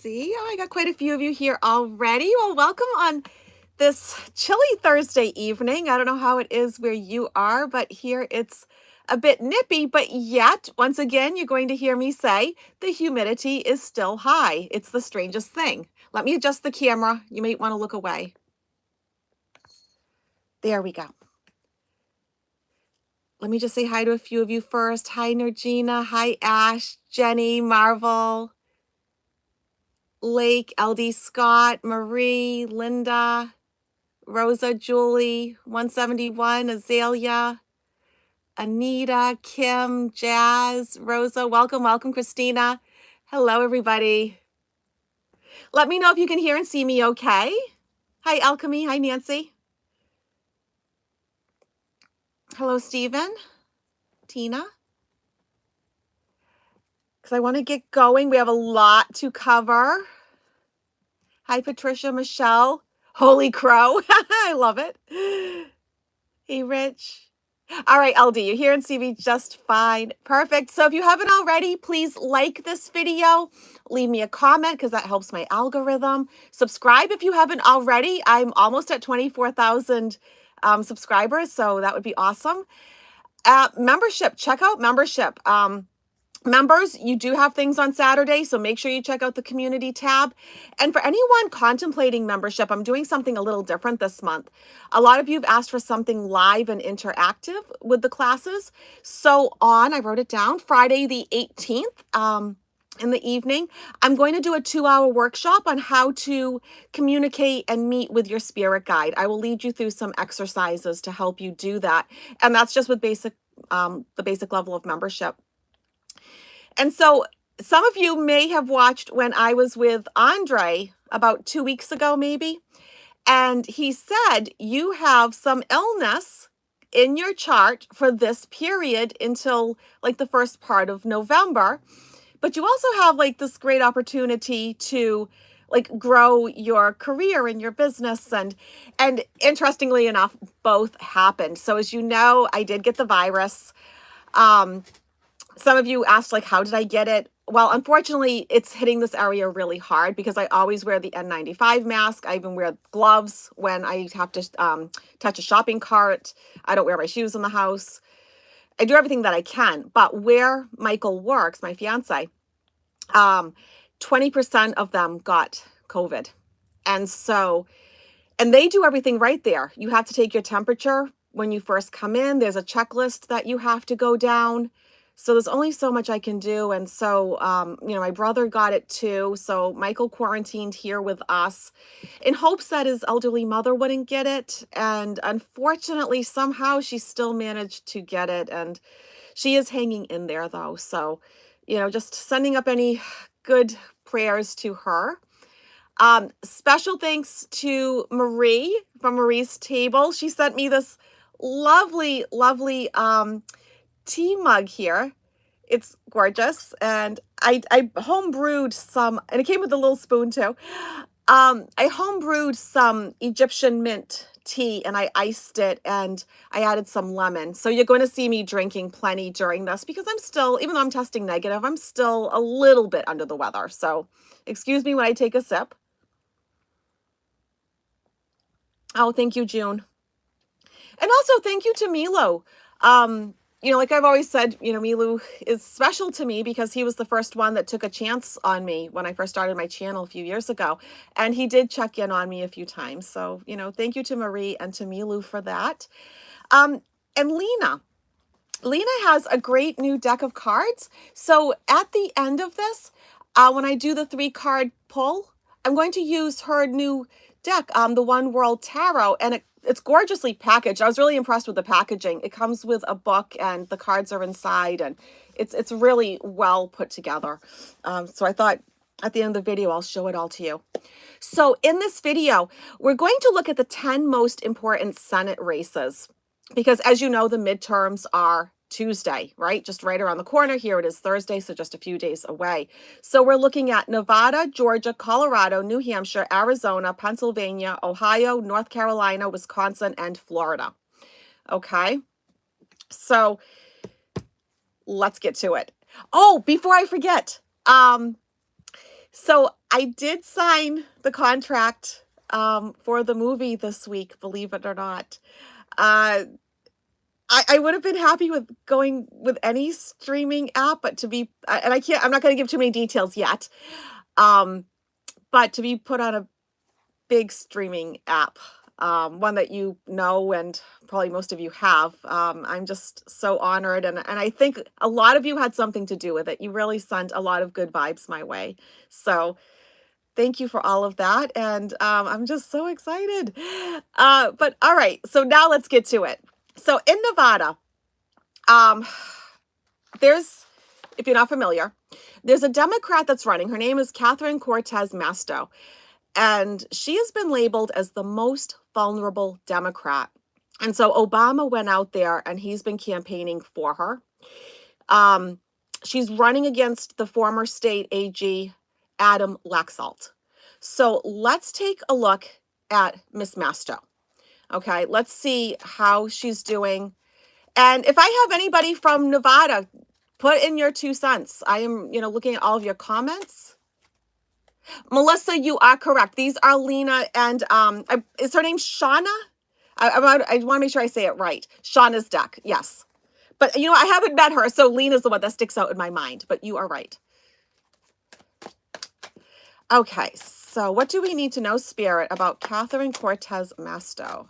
see. Oh, I got quite a few of you here already. Well, welcome on this chilly Thursday evening. I don't know how it is where you are, but here it's a bit nippy, but yet, once again, you're going to hear me say the humidity is still high. It's the strangest thing. Let me adjust the camera. You might want to look away. There we go. Let me just say hi to a few of you first. Hi, Nergina. Hi, Ash, Jenny, Marvel, Lake, LD Scott, Marie, Linda, Rosa, Julie, 171, Azalea, Anita, Kim, Jazz, Rosa. Welcome, Christina. Hello, everybody. Let me know if you can hear and see me okay. Hi, Alchemy. Hi, Nancy. Hello, Stephen, Tina. Because I want to get going. We have a lot to cover. Hi, Patricia, Michelle. Holy crow. I love it. Hey, Rich. All right, LD, you hear and see me just fine. Perfect. So if you haven't already, please like this video. Leave me a comment because that helps my algorithm. Subscribe if you haven't already. I'm almost at 24,000 subscribers, so that would be awesome. Membership, check out membership. Members, you do have things on Saturday, so make sure you check out the community tab. And for anyone contemplating membership, I'm doing something a little different this month. A lot of you have asked for something live and interactive with the classes. So I wrote it down, Friday the 18th in the evening, I'm going to do a 2-hour workshop on how to communicate and meet with your spirit guide. I will lead you through some exercises to help you do that. And that's just with the basic level of membership. And so some of you may have watched when I was with Andre about 2 weeks ago, maybe, and he said you have some illness in your chart for this period until like the first part of November, but you also have like this great opportunity to like grow your career and your business. And interestingly enough, both happened. So as you know, I did get the virus. Some of you asked, like, how did I get it? Well, unfortunately, it's hitting this area really hard because I always wear the N95 mask. I even wear gloves when I have to touch a shopping cart. I don't wear my shoes in the house. I do everything that I can. But where Michael works, my fiance, 20% of them got COVID. And they do everythyou right there. You have to take your temperature when you first come in. There's a checklist that you have to go down. So there's only so much I can do. And so, my brother got it too. So Michael quarantined here with us in hopes that his elderly mother wouldn't get it. And unfortunately, somehow she still managed to get it. And she is hanging in there though. So, just sending up any good prayers to her. Special thanks to Marie from Marie's Table. She sent me this lovely, lovely, tea mug here. It's gorgeous. And I homebrewed some, and it came with a little spoon too. I homebrewed some Egyptian mint tea and I iced it and I added some lemon. So you're going to see me drinking plenty during this because I'm still, even though I'm testing negative, I'm still a little bit under the weather. So excuse me when I take a sip. Oh, thank you, June. And also thank you to Milo. Like I've always said, Milu is special to me because he was the first one that took a chance on me when I first started my channel a few years ago. And he did check in on me a few times. So, thank you to Marie and to Milu for that. And Lena has a great new deck of cards. So at the end of this, when I do the 3-card pull, I'm going to use her new deck, the One World Tarot, and it's gorgeously packaged. I was really impressed with the packaging. It comes with a book and the cards are inside, and it's really well put together. So I thought at the end of the video, I'll show it all to you. So in this video, we're going to look at the 10 most important Senate races because, as you know, the midterms are Tuesday, right? Just right around the corner. Here it is Thursday, so just a few days away. So we're looking at Nevada, Georgia, Colorado, New Hampshire, Arizona, Pennsylvania, Ohio, North Carolina, Wisconsin, and Florida. Okay, so let's get to it. Oh, before I forget, so I did sign the contract for the movie this week, believe it or not. Uh, I would have been happy with going with any streaming app, but and I'm not going to give too many details yet. But to be put on a big streaming app, one that you know and probably most of you have, I'm just so honored. And I think a lot of you had something to do with it. You really sent a lot of good vibes my way. So thank you for all of that. And I'm just so excited. But all right, so now let's get to it. So in Nevada, there's, if you're not familiar, there's a Democrat that's running. Her name is Catherine Cortez Masto. And she has been labeled as the most vulnerable Democrat. And so Obama went out there and he's been campaigning for her. She's running against the former state AG, Adam Laxalt. So let's take a look at Miss Masto. Okay, let's see how she's doing. And if I have anybody from Nevada, put in your 2 cents. I am, looking at all of your comments. Melissa, you are correct. These are Lena and is her name Shauna? I want to make sure I say it right. Shauna's deck, yes. But I haven't met her, so Lena's the one that sticks out in my mind. But you are right. Okay, so what do we need to know, Spirit, about Catherine Cortez Masto?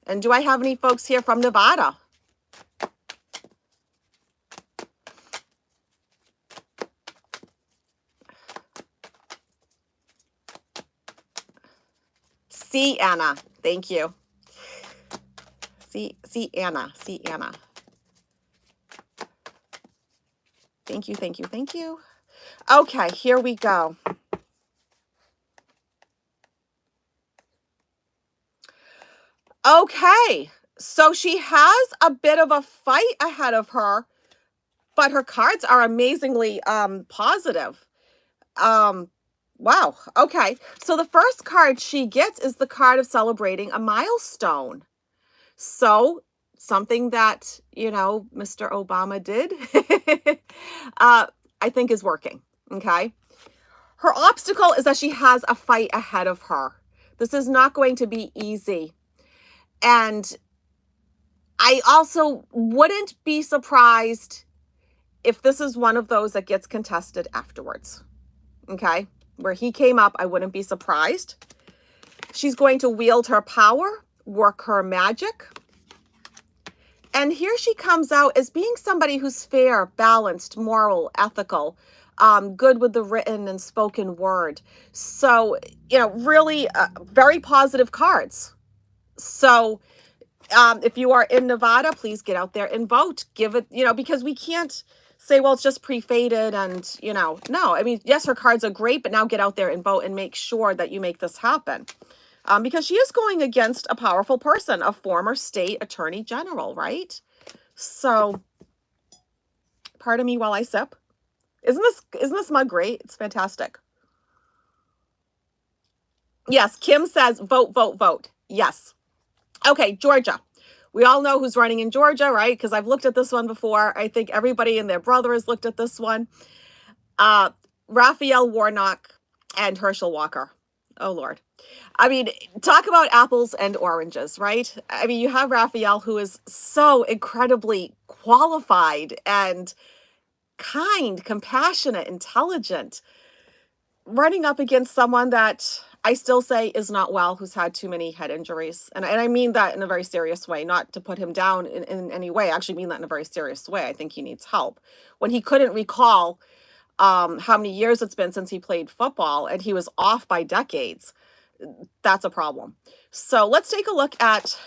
And do I have any folks here from Nevada? See Anna, thank you. See Anna. Thank you. Okay, here we go. Okay, so she has a bit of a fight ahead of her, but her cards are amazingly positive. Wow. Okay, so the first card she gets is the card of celebrating a milestone. So something that, Mr. Obama did, I think is working. Okay. Her obstacle is that she has a fight ahead of her. This is not going to be easy. And I also wouldn't be surprised if this is one of those that gets contested afterwards. Okay. Where he came up, I wouldn't be surprised. She's going to wield her power, work her magic. And here she comes out as being somebody who's fair, balanced, moral, ethical, good with the written and spoken word. So, really very positive cards. So if you are in Nevada, please get out there and vote. Give it, because we can't say, well, it's just pre-fated and, no. I mean, yes, her cards are great, but now get out there and vote and make sure that you make this happen. Because she is going against a powerful person, a former state attorney general, right? So, pardon me while I sip. Isn't this mug great? It's fantastic. Yes, Kim says vote, vote, vote. Yes. Okay, Georgia. We all know who's running in Georgia, right? Because I've looked at this one before. I think everybody and their brother has looked at this one. Raphael Warnock and Herschel Walker. Oh, Lord. I mean, talk about apples and oranges, right? I mean, you have Raphael, who is so incredibly qualified and kind, compassionate, intelligent, running up against someone that I still say is not well, who's had too many head injuries. And I mean that in a very serious way, not to put him down in any way. I actually mean that in a very serious way. I think he needs help. When he couldn't recall how many years it's been since he played football and he was off by decades, that's a problem. So let's take a look at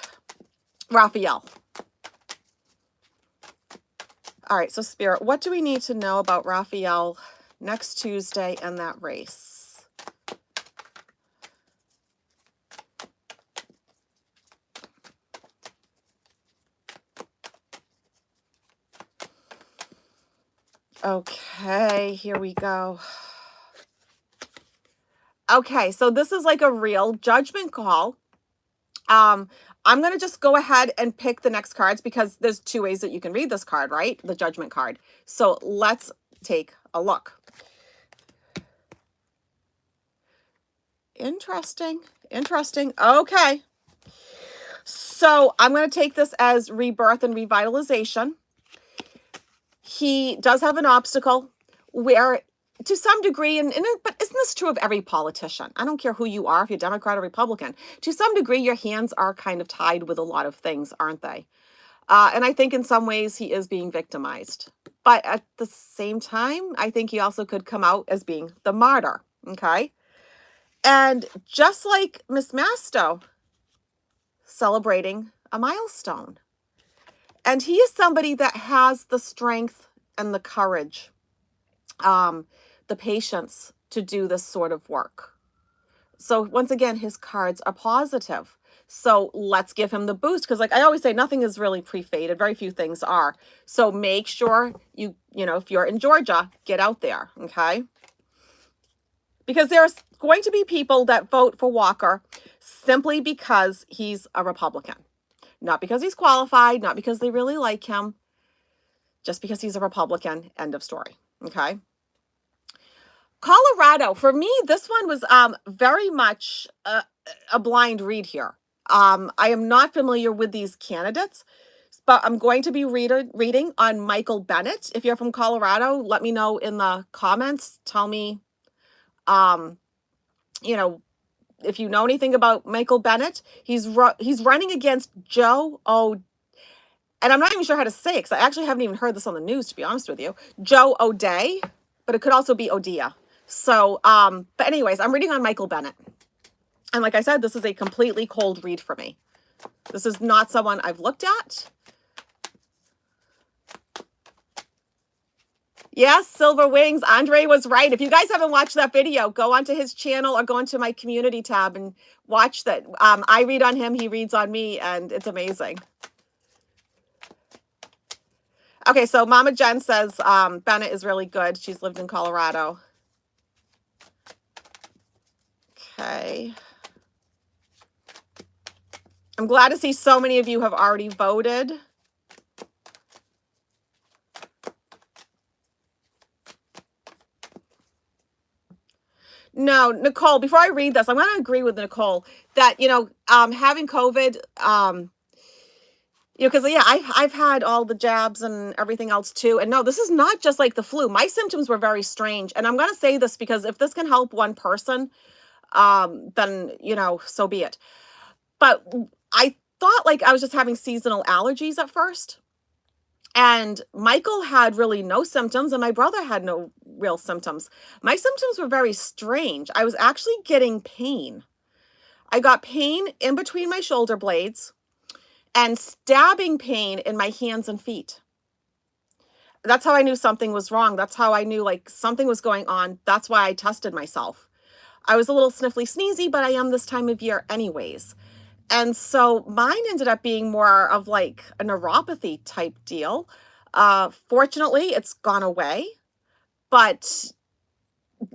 Raphael. All right, so Spirit, what do we need to know about Raphael next Tuesday and that race? Okay, here we go. Okay, so this is like a real judgment call. I'm going to just go ahead and pick the next cards because there's 2 ways that you can read this card, right? The judgment card. So let's take a look. Interesting. Interesting. Okay. So I'm going to take this as rebirth and revitalization. He does have an obstacle where, to some degree, but isn't this true of every politician? I don't care who you are, if you're Democrat or Republican. To some degree, your hands are kind of tied with a lot of things, aren't they? And I think in some ways he is being victimized. But at the same time, I think he also could come out as being the martyr, okay? And just like Miss Masto, celebrating a milestone. And he is somebody that has the strength and the courage, the patience to do this sort of work. So once again, his cards are positive. So let's give him the boost, because like I always say, nothing is really pre-fated. Very few things are. So make sure you know, if you're in Georgia, get out there, okay? Because there's going to be people that vote for Walker simply because he's a Republican. Not because he's qualified, not because they really like him, just because he's a Republican, end of story, okay? Colorado, for me, this one was very much a blind read here. I am not familiar with these candidates, but I'm going to be reading on Michael Bennet. If you're from Colorado, let me know in the comments. Tell me, you know, if you know anything about Michael Bennet. He's running against Joe and I'm not even sure how to say it, because I actually haven't even heard this on the news, to be honest with you. Joe O'Day, but it could also be O'Dea. So, but anyways, I'm reading on Michael Bennet. And like I said, this is a completely cold read for me. This is not someone I've looked at. Yes, Silver Wings. Andre was right. If you guys haven't watched that video, go onto his channel or go into my community tab and watch that. I read on him, he reads on me, and it's amazing. Okay, so Mama Jen says Bennett is really good. She's lived in Colorado. Okay. I'm glad to see so many of you have already voted. No, Nicole, before I read this, I'm going to agree with Nicole that, you know, having COVID, you know, because, yeah, I've had all the jabs and everything else too. And no, this is not just like the flu. My symptoms were very strange. And I'm going to say this because if this can help one person, then, you know, so be it. But I thought like I was just having seasonal allergies at first. And Michael had really no symptoms, and my brother had no real symptoms. My symptoms were very strange. I was actually getting pain. I got pain in between my shoulder blades and stabbing pain in my hands and feet. That's how I knew something was wrong. That's how I knew like something was going on. That's why I tested myself. I was a little sniffly sneezy, but I am this time of year anyways. And so mine ended up being more of like a neuropathy type deal. Fortunately, it's gone away, but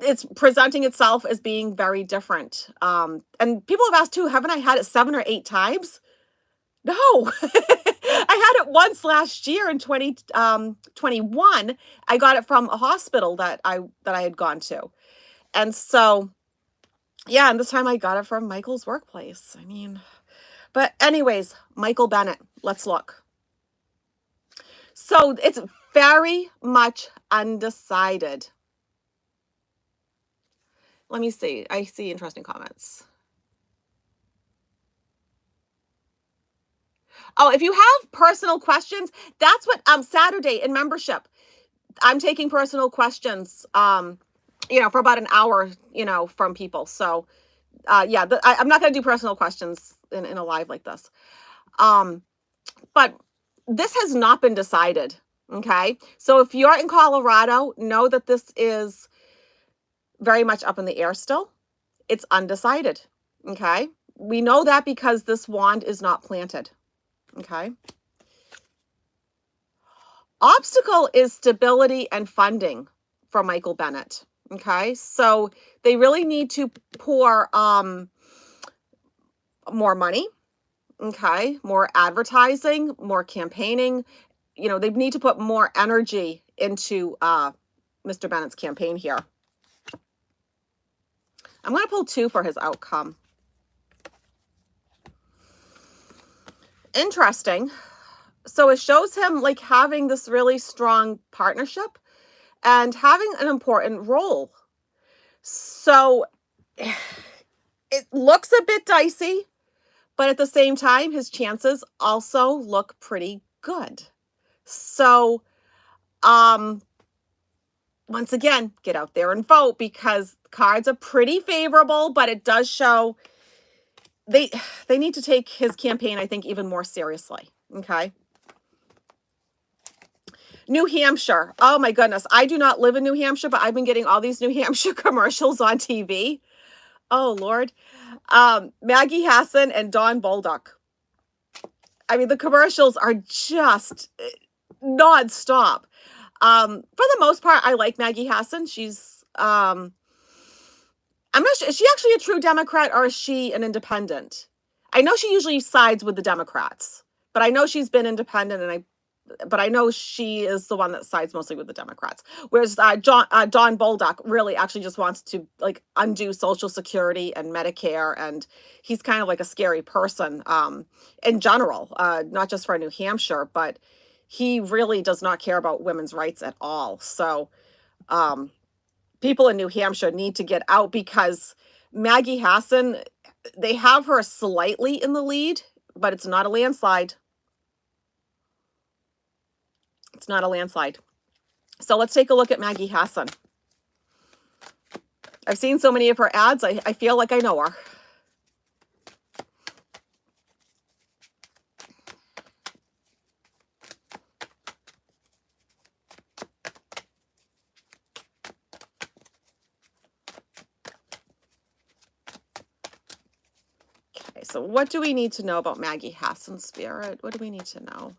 it's presenting itself as being very different. And people have asked too, haven't I had it 7 or 8 times? No, I had it once last year in 2021. I got it from a hospital that I had gone to. And so, yeah, and this time I got it from Michael's workplace. I mean, but anyways, Michael Bennet, let's look. So it's very much undecided. Let me see. I see interesting comments. Oh, if you have personal questions, that's what Saturday in membership, I'm taking personal questions, you know, for about an hour, you know, from people. So, yeah, I'm not going to do personal questions in a live like this. But this has not been decided. Okay. So if you're in Colorado, know that this is very much up in the air still. It's undecided. Okay. We know that because this wand is not planted. Okay. Obstacle is stability and funding for Michael Bennet. Okay. So they really need to pour more money. Okay. More advertising, more campaigning. You know, they need to put more energy into Mr. Bennett's campaign here. I'm going to pull 2 for his outcome. Interesting. So it shows him like having this really strong partnership and having an important role. So it looks a bit dicey, but at the same time, his chances also look pretty good. So, once again, get out there and vote, because cards are pretty favorable, but it does show they need to take his campaign, I think, even more seriously. Okay. New Hampshire. Oh my goodness. I do not live in New Hampshire, but I've been getting all these New Hampshire commercials on TV. Oh Lord. Maggie Hassan and Don Bolduc. I mean, the commercials are just nonstop. For the most part, I like Maggie Hassan. She's, I'm not sure, is she actually a true Democrat or is she an independent? I know she usually sides with the Democrats, but I know she's been independent, but I know she is the one that sides mostly with the Democrats. Whereas Don Bolduc really actually just wants to like undo Social Security and Medicare, and he's kind of like a scary person in general, not just for New Hampshire, but he really does not care about women's rights at all. So people in New Hampshire need to get out, because Maggie Hassan, they have her slightly in the lead, but it's not a landslide. It's not a landslide. So let's take a look at Maggie Hassan. I've seen so many of her ads, I feel like I know her. Okay, so what do we need to know about Maggie Hassan, Spirit? What do we need to know?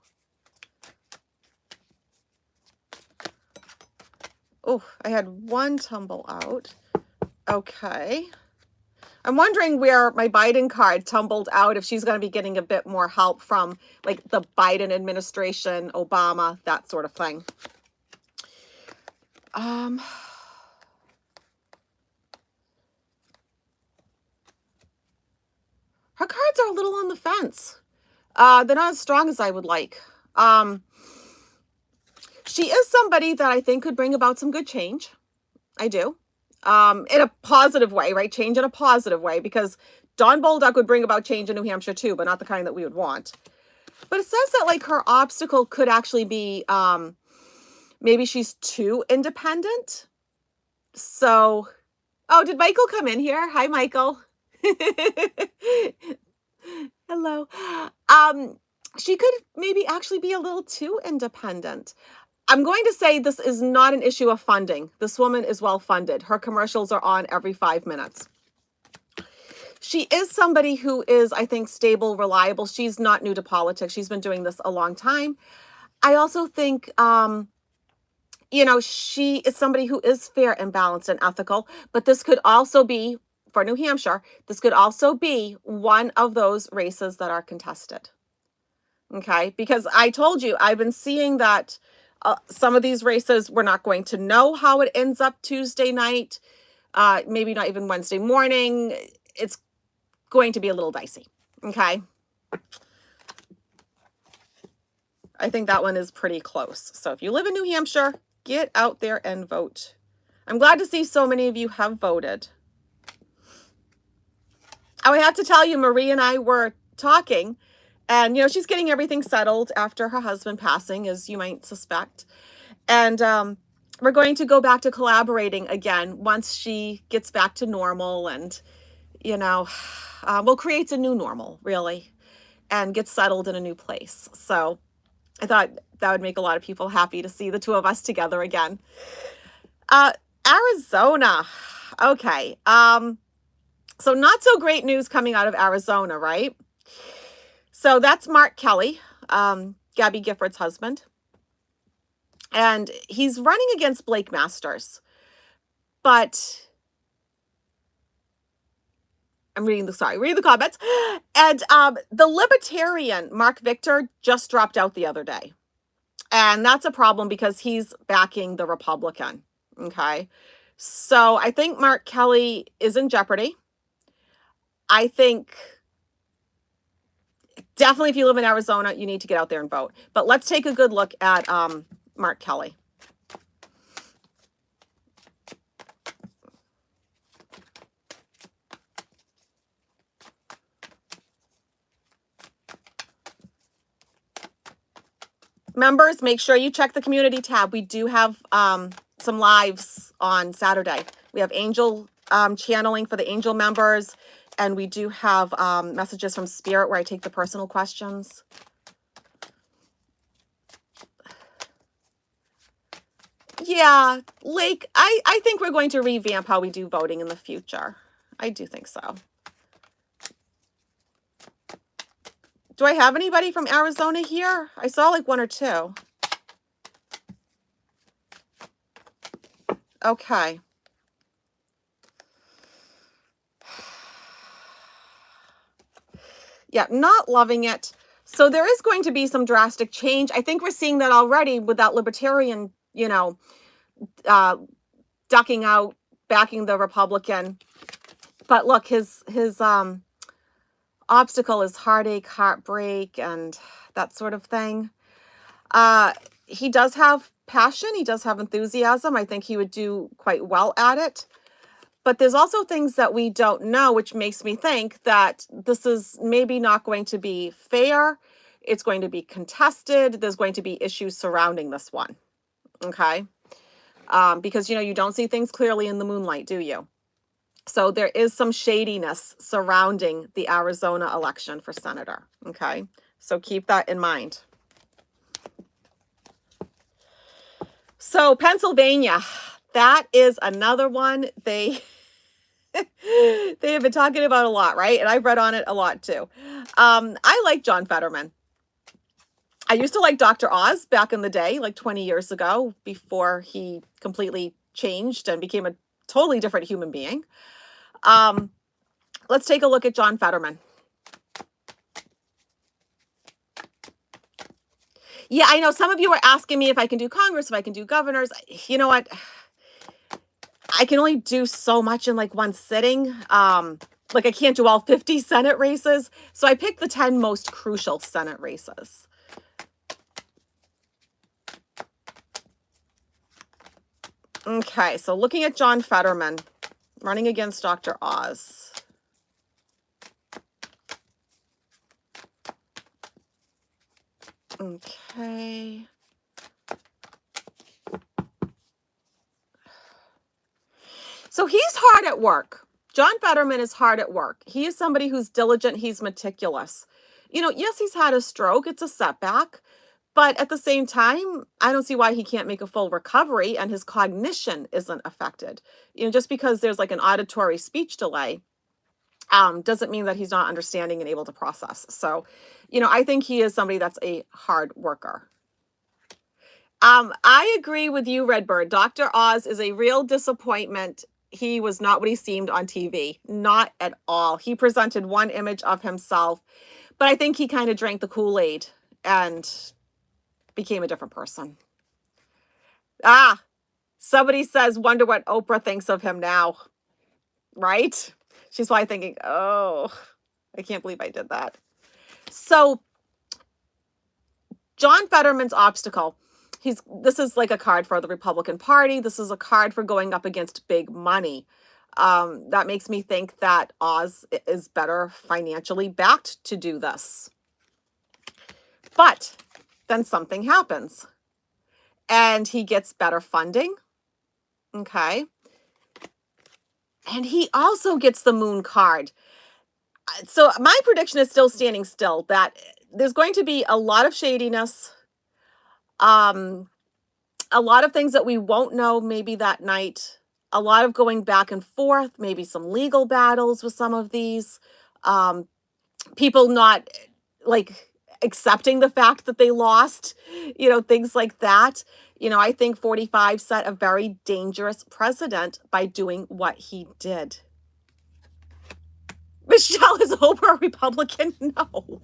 Oh, I had one tumble out. Okay. I'm wondering where my Biden card tumbled out, if she's going to be getting a bit more help from like the Biden administration, Obama, that sort of thing. Her cards are a little on the fence. They're not as strong as I would like. She is somebody that I think could bring about some good change. I do. In a positive way, right? Change in a positive way, because Don Bolduc would bring about change in New Hampshire too, but not the kind that we would want. But it says that like her obstacle could actually be maybe she's too independent. So, oh, did Michael come in here? Hi, Michael. Hello. She could maybe actually be a little too independent. I'm going to say this is not an issue of funding. This woman is well funded. Her commercials are on every 5 minutes. She is somebody who is, I think, stable, reliable. She's not new to politics. She's been doing this a long time. I also think, she is somebody who is fair and balanced and ethical. But this could also be, for New Hampshire, this could also be one of those races that are contested. Okay? Because I told you, I've been seeing that some of these races, we're not going to know how it ends up Tuesday night, maybe not even Wednesday morning. It's going to be a little dicey. Okay. I think that one is pretty close. So if you live in New Hampshire, get out there and vote. I'm glad to see so many of you have voted. Oh, I have to tell you, Marie and I were talking, and, she's getting everything settled after her husband passing, as you might suspect. And we're going to go back to collaborating again once she gets back to normal, and, we'll create a new normal, really, and get settled in a new place. So I thought that would make a lot of people happy to see the two of us together again. Arizona. Okay. So not so great news coming out of Arizona, right? So that's Mark Kelly, Gabby Gifford's husband. And he's running against Blake Masters. But I'm reading the comments. And the Libertarian, Mark Victor, just dropped out the other day. And that's a problem because he's backing the Republican. Okay. So I think Mark Kelly is in jeopardy. I think definitely if you live in Arizona, you need to get out there and vote. But let's take a good look at Mark Kelly. Members, make sure you check the community tab. We do have some lives on Saturday. We have angel channeling for the angel members, and we do have messages from Spirit where I take the personal questions. Yeah, Lake, I think we're going to revamp how we do voting in the future. I do think so. Do I have anybody from Arizona here? I saw like one or two. Okay. Yeah, not loving it. So there is going to be some drastic change. I think we're seeing that already with that libertarian, ducking out, backing the Republican. But look, his obstacle is heartache, heartbreak, and that sort of thing. He does have passion. He does have enthusiasm. I think he would do quite well at it. But there's also things that we don't know, which makes me think that this is maybe not going to be fair. It's going to be contested. There's going to be issues surrounding this one. Okay. Because, you don't see things clearly in the moonlight, do you? So there is some shadiness surrounding the Arizona election for senator. Okay. So keep that in mind. So Pennsylvania, that is another one they have been talking about a lot, right? And I've read on it a lot too. I like John Fetterman. I used to like Dr. Oz back in the day, like 20 years ago, before he completely changed and became a totally different human being. Let's take a look at John Fetterman. Yeah, I know some of you are asking me if I can do Congress, if I can do governors. You know what? I can only do so much in like one sitting. Like I can't do all 50 Senate races. So I picked the 10 most crucial Senate races. Okay, so looking at John Fetterman running against Dr. Oz. Okay. So he's hard at work. John Fetterman is hard at work. He is somebody who's diligent. He's meticulous. Yes, he's had a stroke. It's a setback. But at the same time, I don't see why he can't make a full recovery and his cognition isn't affected. Just because there's like an auditory speech delay doesn't mean that he's not understanding and able to process. So, I think he is somebody that's a hard worker. I agree with you, Redbird. Dr. Oz is a real disappointment. He was not what he seemed on TV. Not at all. He presented one image of himself, but I think he kind of drank the Kool-Aid and became a different person. Somebody says, wonder what Oprah thinks of him now. Right? She's probably thinking, oh, I can't believe I did that. So John Fetterman's obstacle. This is like a card for the Republican Party. This is a card for going up against big money. That makes me think that Oz is better financially backed to do this. But then something happens and he gets better funding. Okay. And he also gets the moon card. So my prediction is still standing still that there's going to be a lot of shadiness. A lot of things that we won't know maybe that night. A lot of going back and forth, maybe some legal battles with some of these. People not like accepting the fact that they lost, things like that. I think 45 set a very dangerous precedent by doing what he did. Michelle, is Oprah a Republican? No.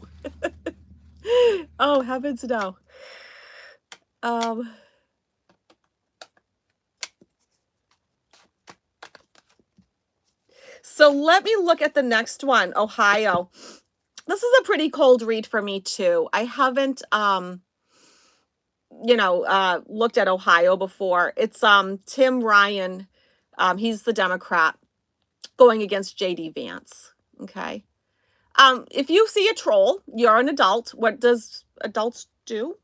Oh, heavens no. So let me look at the next one, Ohio. This is a pretty cold read for me too. I haven't looked at Ohio before. It's Tim Ryan. He's the Democrat going against JD Vance. Okay. If you see a troll, you're an adult. What does adults do?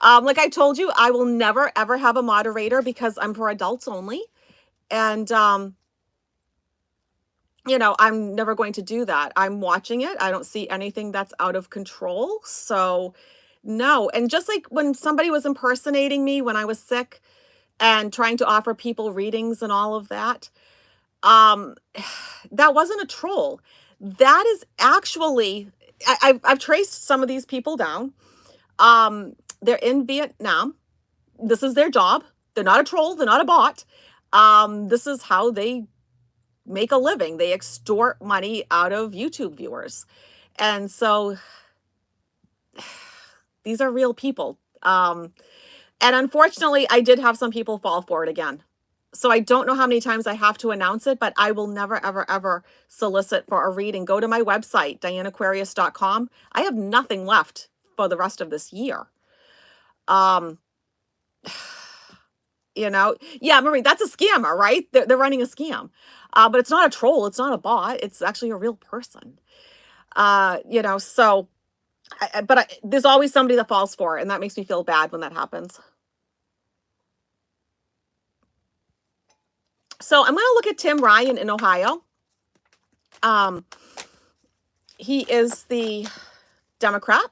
Like I told you, I will never ever have a moderator because I'm for adults only. And I'm never going to do that. I'm watching it. I don't see anything that's out of control. So no. And just like when somebody was impersonating me when I was sick and trying to offer people readings and all of that, that wasn't a troll. That is actually, I've traced some of these people down. They're in Vietnam. This is their job. They're not a troll. They're not a bot. This is how they make a living. They extort money out of YouTube viewers. And so these are real people. And unfortunately, I did have some people fall for it again. So I don't know how many times I have to announce it, but I will never, ever, ever solicit for a reading. Go to my website, dianaquarius.com. I have nothing left for the rest of this year. Yeah, Marie, that's a scammer, right? They're running a scam. But it's not a troll. It's not a bot. It's actually a real person. So, there's always somebody that falls for it, and that makes me feel bad when that happens. So I'm going to look at Tim Ryan in Ohio. He is the Democrat.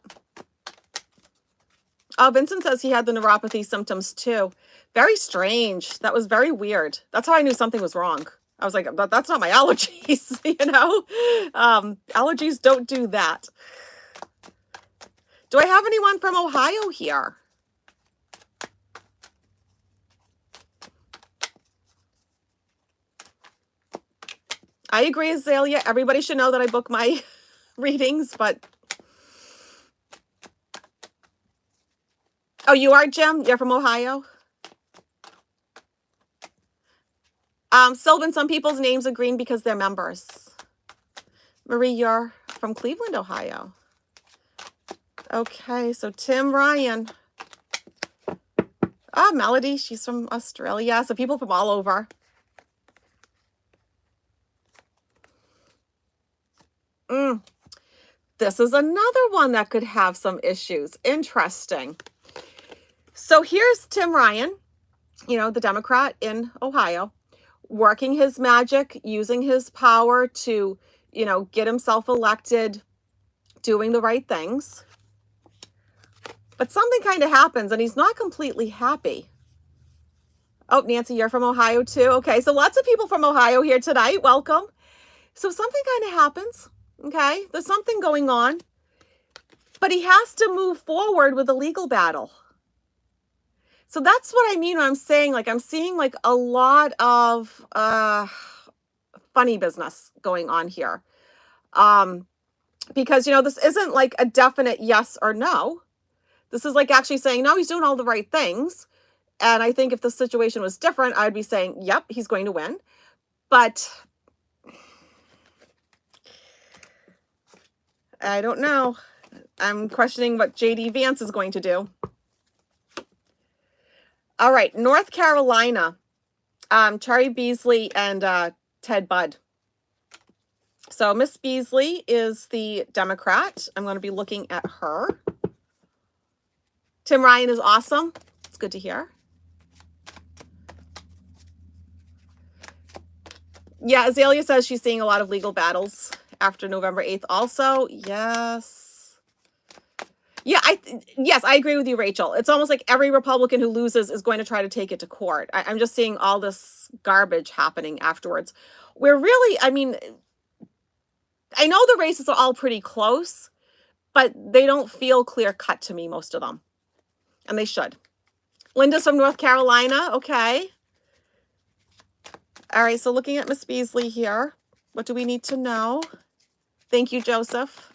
Oh, Vincent says he had the neuropathy symptoms too. Very strange. That was very weird. That's how I knew something was wrong. I was like, that's not my allergies, Allergies don't do that. Do I have anyone from Ohio here? I agree, Azalea. Everybody should know that I book my readings, but... Oh, you are, Jim? You're from Ohio? Sylvan, some people's names are green because they're members. Marie, you're from Cleveland, Ohio. Okay, so Tim Ryan. Melody, she's from Australia. So people from all over. This is another one that could have some issues. Interesting. So here's Tim Ryan, the Democrat in Ohio, working his magic, using his power to, get himself elected, doing the right things. But something kind of happens and he's not completely happy. Oh, Nancy, you're from Ohio too? Okay, so lots of people from Ohio here tonight. Welcome. So something kind of happens, okay? There's something going on, but he has to move forward with a legal battle. So that's what I mean when I'm saying, I'm seeing a lot of funny business going on here. Because, this isn't a definite yes or no. This is actually saying, no, he's doing all the right things. And I think if the situation was different, I'd be saying, yep, he's going to win. But I don't know. I'm questioning what JD Vance is going to do. All right, North Carolina, Charlie Beasley and Ted Budd. So Miss Beasley is the Democrat. I'm going to be looking at her. Tim Ryan is awesome. It's good to hear. Yeah, Azalea says she's seeing a lot of legal battles after November 8th also. Yes. Yeah, yes, I agree with you, Rachel. It's almost like every Republican who loses is going to try to take it to court. I'm just seeing all this garbage happening afterwards. We're really, I know the races are all pretty close, but they don't feel clear-cut to me, most of them. And they should. Linda's from North Carolina. Okay. All right, so looking at Miss Beasley here. What do we need to know? Thank you, Joseph.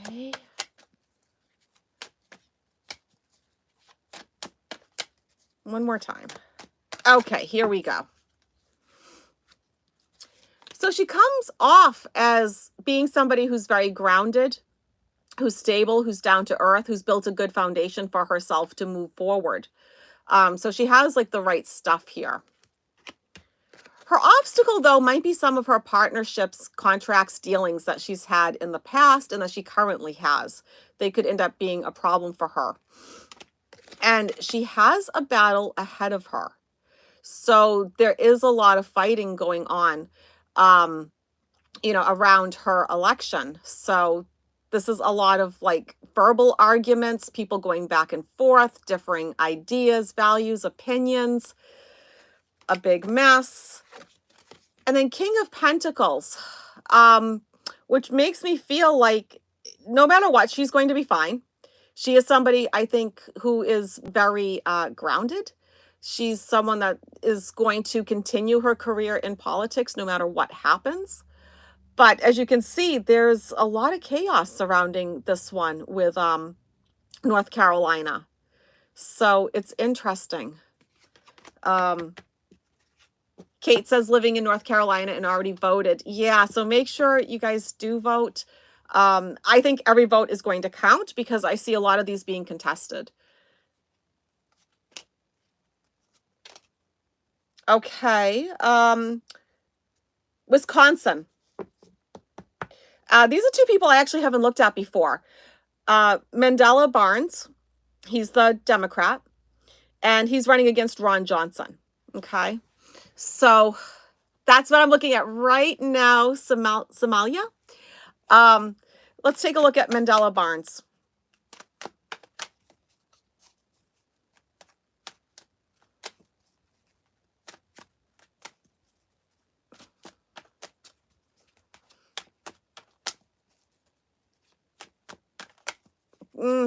Okay. One more time. Okay, here we go. So she comes off as being somebody who's very grounded, who's stable, who's down to earth, who's built a good foundation for herself to move forward. So she has like the right stuff here. Her obstacle, though, might be some of her partnerships, contracts, dealings that she's had in the past and that she currently has. They could end up being a problem for her. And she has a battle ahead of her. So there is a lot of fighting going on, around her election. So this is a lot of like verbal arguments, people going back and forth, differing ideas, values, opinions, a big mess. And then King of Pentacles, which makes me feel like no matter what, she's going to be fine. She is somebody, I think, who is very grounded. She's someone that is going to continue her career in politics no matter what happens. But as you can see, there's a lot of chaos surrounding this one with North Carolina. So it's interesting. Kate says living in North Carolina and already voted. Yeah, so make sure you guys do vote. I think every vote is going to count because I see a lot of these being contested. Okay. Wisconsin. These are two people I actually haven't looked at before. Mandela Barnes, he's the Democrat, and he's running against Ron Johnson. Okay. So that's what I'm looking at right now, Somalia. Let's take a look at Mandela Barnes.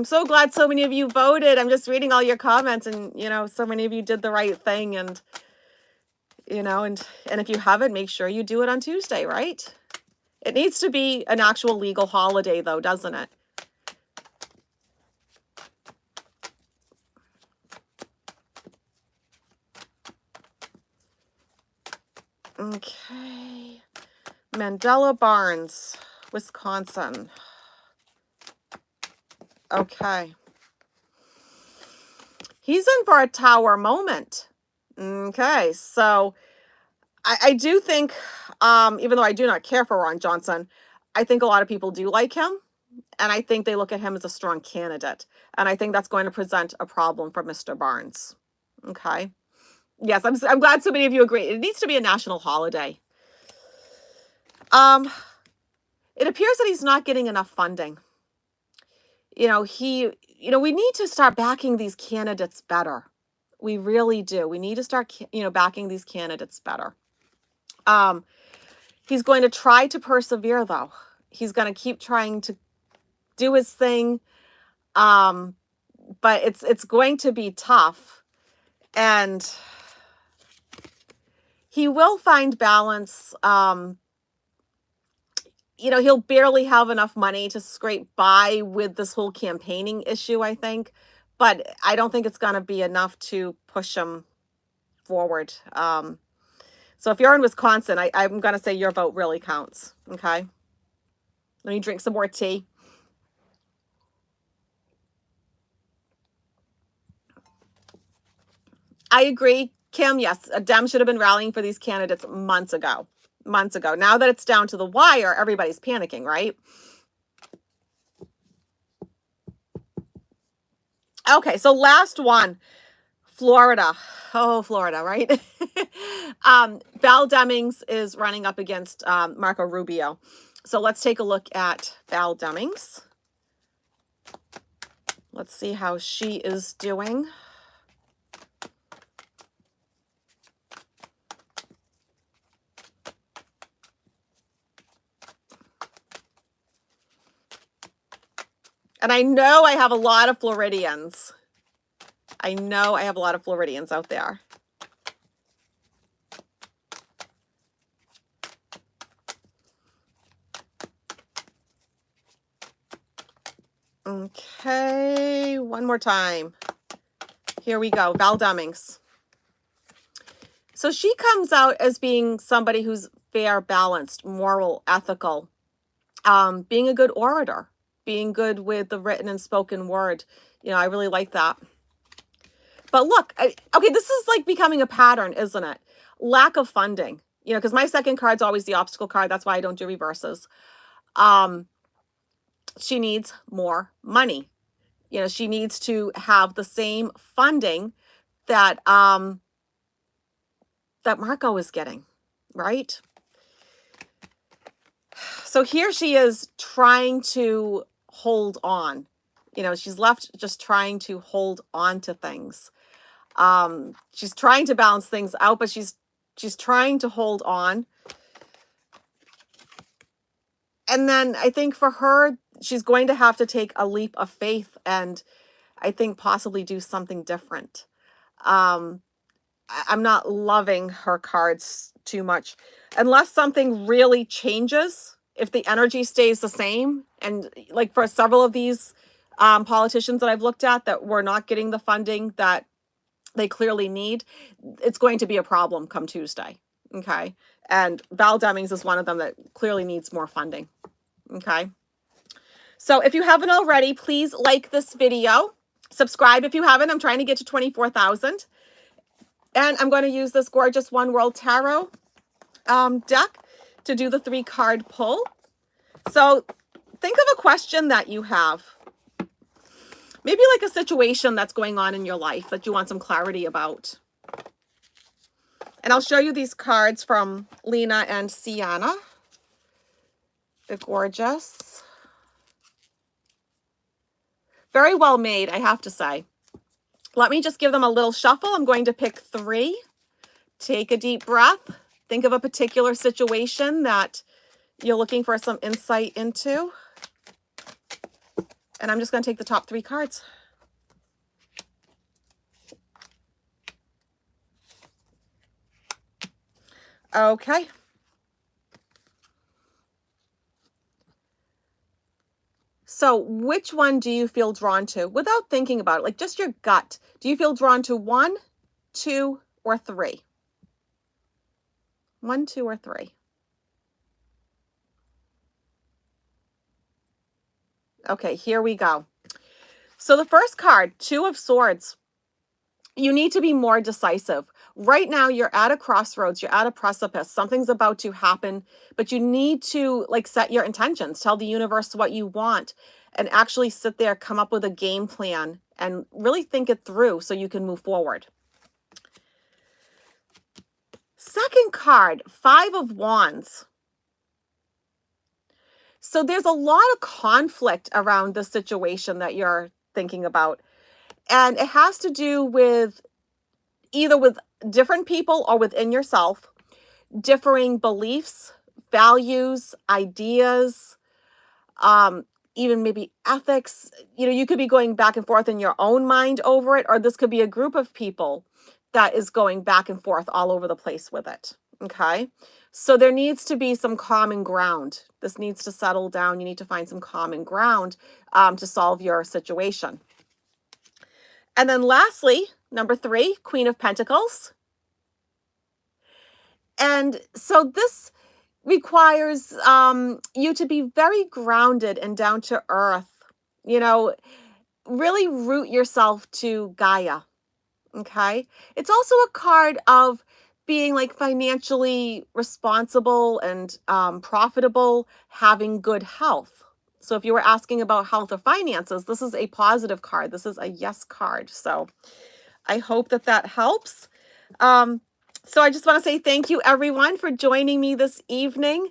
So glad so many of you voted. I'm just reading all your comments and, so many of you did the right thing and, and if you haven't, make sure you do it on Tuesday, right? It needs to be an actual legal holiday though, doesn't it? Okay. Mandela Barnes, Wisconsin. Okay. He's in for a tower moment. Okay, so I do think, even though I do not care for Ron Johnson, I think a lot of people do like him. And I think they look at him as a strong candidate. And I think that's going to present a problem for Mr. Barnes. Okay. Yes, I'm glad so many of you agree. It needs to be a national holiday. It appears that he's not getting enough funding. We need to start backing these candidates better. We really do. We need to start, backing these candidates better. He's going to try to persevere, though. He's going to keep trying to do his thing. But it's going to be tough. And he will find balance. He'll barely have enough money to scrape by with this whole campaigning issue, I think. But I don't think it's going to be enough to push him forward. So if you're in Wisconsin, I'm going to say your vote really counts. Okay. Let me drink some more tea. I agree, Kim. Yes, a Dem should have been rallying for these candidates months ago. Now that it's down to the wire, everybody's panicking, right? Okay, so last one, Florida. Oh, Florida, right? Val Demings is running up against Marco Rubio. So let's take a look at Val Demings. Let's see how she is doing. And I know I have a lot of Floridians. Out there. Okay, one more time. Here we go. Val Demings. So she comes out as being somebody who's fair, balanced, moral, ethical, being a good orator, being good with the written and spoken word. You know, I really like that. But look, okay, this is like becoming a pattern, isn't it? Lack of funding, you know, because my second card's always the obstacle card. That's why I don't do reverses. She needs more money. You know, she needs to have the same funding that that Marco is getting, right? So here she is trying to hold on. You know, she's left just trying to hold on to things. She's trying to balance things out, but she's trying to hold on. And then I think for her, she's going to have to take a leap of faith and I think possibly do something different. I'm not loving her cards too much. Unless something really changes, if the energy stays the same, and like for several of these politicians that I've looked at that were not getting the funding that they clearly need, it's going to be a problem come Tuesday, okay? And Val Demings is one of them that clearly needs more funding, okay? So if you haven't already, please like this video. Subscribe if you haven't. I'm trying to get to 24,000. And I'm going to use this gorgeous One World Tarot deck to do the 3-card pull. So think of a question that you have. Maybe like a situation that's going on in your life that you want some clarity about. And I'll show you these cards from Lena and Sienna. They're gorgeous. Very well made, I have to say. Let me just give them a little shuffle. I'm going to pick 3. Take a deep breath. Think of a particular situation that you're looking for some insight into. And I'm just going to take the top 3 cards. Okay. So which one do you feel drawn to without thinking about it? Like just your gut. Do you feel drawn to 1, 2, or 3? 1, 2, or 3? Okay, here we go. So the first card, 2 of Swords. You need to be more decisive. Right now, you're at a crossroads. You're at a precipice. Something's about to happen, but you need to like set your intentions. Tell the universe what you want and actually sit there, come up with a game plan and really think it through so you can move forward. Second card, 5 of Wands. So there's a lot of conflict around the situation that you're thinking about. And it has to do with either with different people or within yourself, differing beliefs, values, ideas, even maybe ethics. You know, you could be going back and forth in your own mind over it, or this could be a group of people that is going back and forth all over the place with it. Okay. So there needs to be some common ground. This needs to settle down. You need to find some common ground to solve your situation. And then lastly, number 3, Queen of Pentacles. And so this requires you to be very grounded and down to earth. You know, really root yourself to Gaia. Okay. It's also a card of being like financially responsible and profitable, having good health. So if you were asking about health or finances, this is a positive card. This is a yes card. So I hope that that helps. So I just want to say thank you, everyone, for joining me this evening.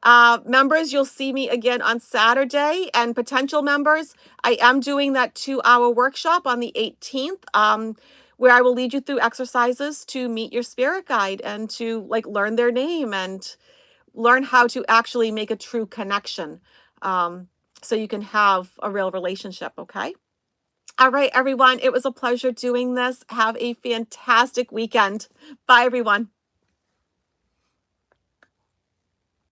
Members, you'll see me again on Saturday. And potential members, I am doing that 2-hour workshop on the 18th, where I will lead you through exercises to meet your spirit guide and to like learn their name and learn how to actually make a true connection. So you can have a real relationship, okay? All right, everyone. It was a pleasure doing this. Have a fantastic weekend. Bye, everyone.